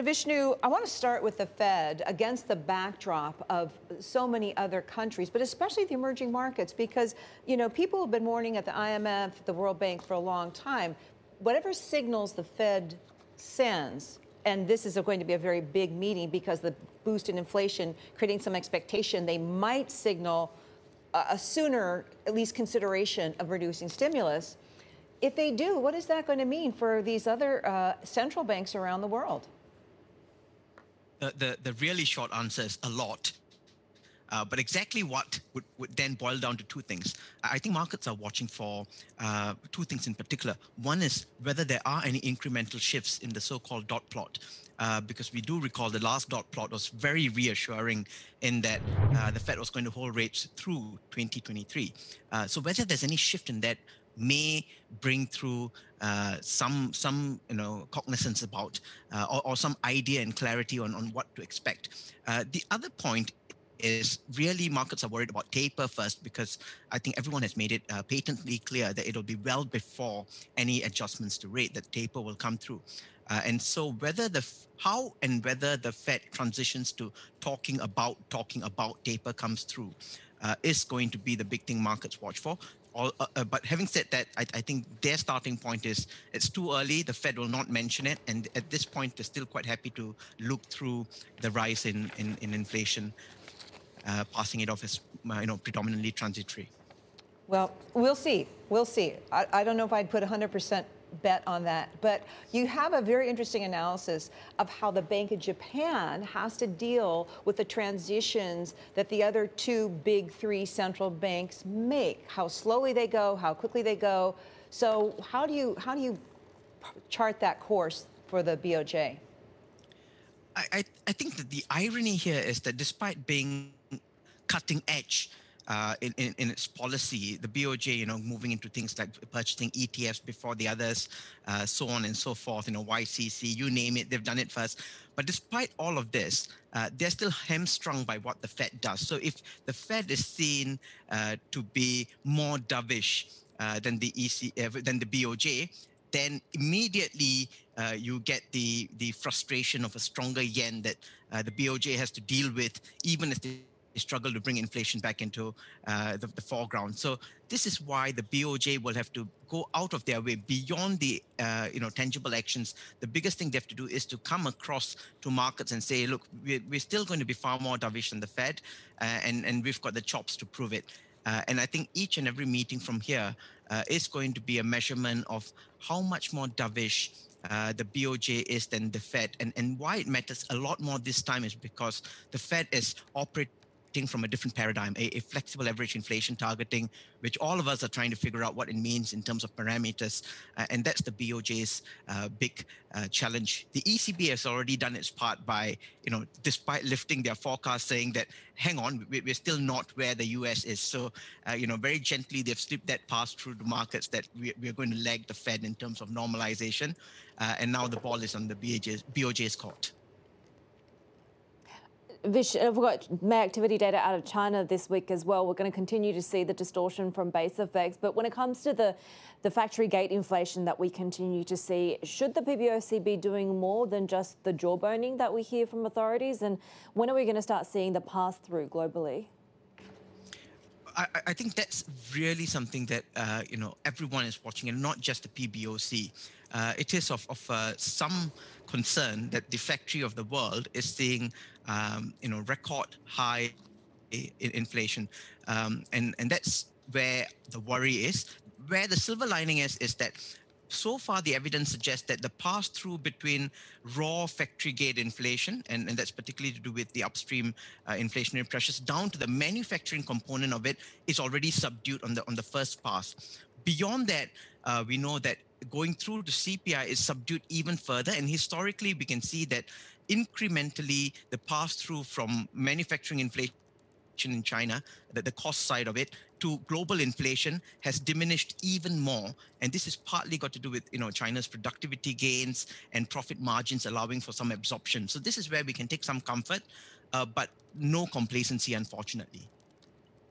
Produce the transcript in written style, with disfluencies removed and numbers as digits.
Vishnu, I want to start with the Fed against the backdrop of so many other countries, but especially the emerging markets, because, people have been warning at the IMF, the World Bank for a long time. Whatever signals the Fed sends, and this is going to be a very big meeting because the boost in inflation, creating some expectation, they might signal a sooner, at least, consideration of reducing stimulus. If they do, what is that going to mean for these other central banks around the world? The really short answer is a lot. But exactly what would then boil down to two things. I think markets are watching for two things in particular. One is whether there are any incremental shifts in the so-called dot plot, because we do recall the last dot plot was very reassuring in that the Fed was going to hold rates through 2023. So whether there's any shift in that may bring through some cognizance about or some idea and clarity on what to expect. The other point is really markets are worried about taper first, because I think everyone has made it patently clear that it'll be well before any adjustments to rate that taper will come through. And so whether how and whether the Fed transitions to talking about taper comes through is going to be the big thing markets watch for. But having said that, I think their starting point is it's too early. The Fed will not mention it, and at this point, they're still quite happy to look through the rise in inflation, passing it off as predominantly transitory. Well, we'll see. We'll see. I don't know if I'd put 100% bet on that, but you have a very interesting analysis of how the Bank of Japan has to deal with the transitions that the other two big three central banks make, how slowly they go, how quickly they go. So how do you chart that course for the BOJ? I think that the irony here is that despite being cutting edge in its policy, the BOJ, moving into things like purchasing ETFs before the others, so on and so forth, YCC, you name it, they've done it first. But despite all of this, they're still hamstrung by what the Fed does. So if the Fed is seen to be more dovish than the BOJ, then immediately you get the frustration of a stronger yen that the BOJ has to deal with, even if they struggle to bring inflation back into the foreground. So this is why the BOJ will have to go out of their way beyond the tangible actions. The biggest thing they have to do is to come across to markets and say, look, we're still going to be far more dovish than the Fed, and we've got the chops to prove it. And I think each and every meeting from here is going to be a measurement of how much more dovish the BOJ is than the Fed. And why it matters a lot more this time is because the Fed is operating from a different paradigm, a flexible average inflation targeting, which all of us are trying to figure out what it means in terms of parameters. And that's the BOJ's big challenge. The ECB has already done its part by, despite lifting their forecast, saying that, hang on, we're still not where the US is. So, very gently, they've slipped that pass through the markets that we're going to lag the Fed in terms of normalization. And now the ball is on the BOJ's court. Vish, we've got May activity data out of China this week as well. We're going to continue to see the distortion from base effects. But when it comes to the factory gate inflation that we continue to see, should the PBOC be doing more than just the jawboning that we hear from authorities? And when are we going to start seeing the pass-through globally? I think that's really something that everyone is watching, and not just the PBOC. It is of some concern that the factory of the world is seeing record high inflation, and that's where the worry is. Where the silver lining is that so far the evidence suggests that the pass-through between raw factory gate inflation, and that's particularly to do with the upstream inflationary pressures, down to the manufacturing component of it, is already subdued on the first pass. Beyond that, we know that going through to CPI is subdued even further, and historically we can see that incrementally the pass-through from manufacturing inflation in China, the cost side of it, to global inflation has diminished even more. And this is partly got to do with China's productivity gains and profit margins allowing for some absorption. So this is where we can take some comfort, but no complacency, unfortunately.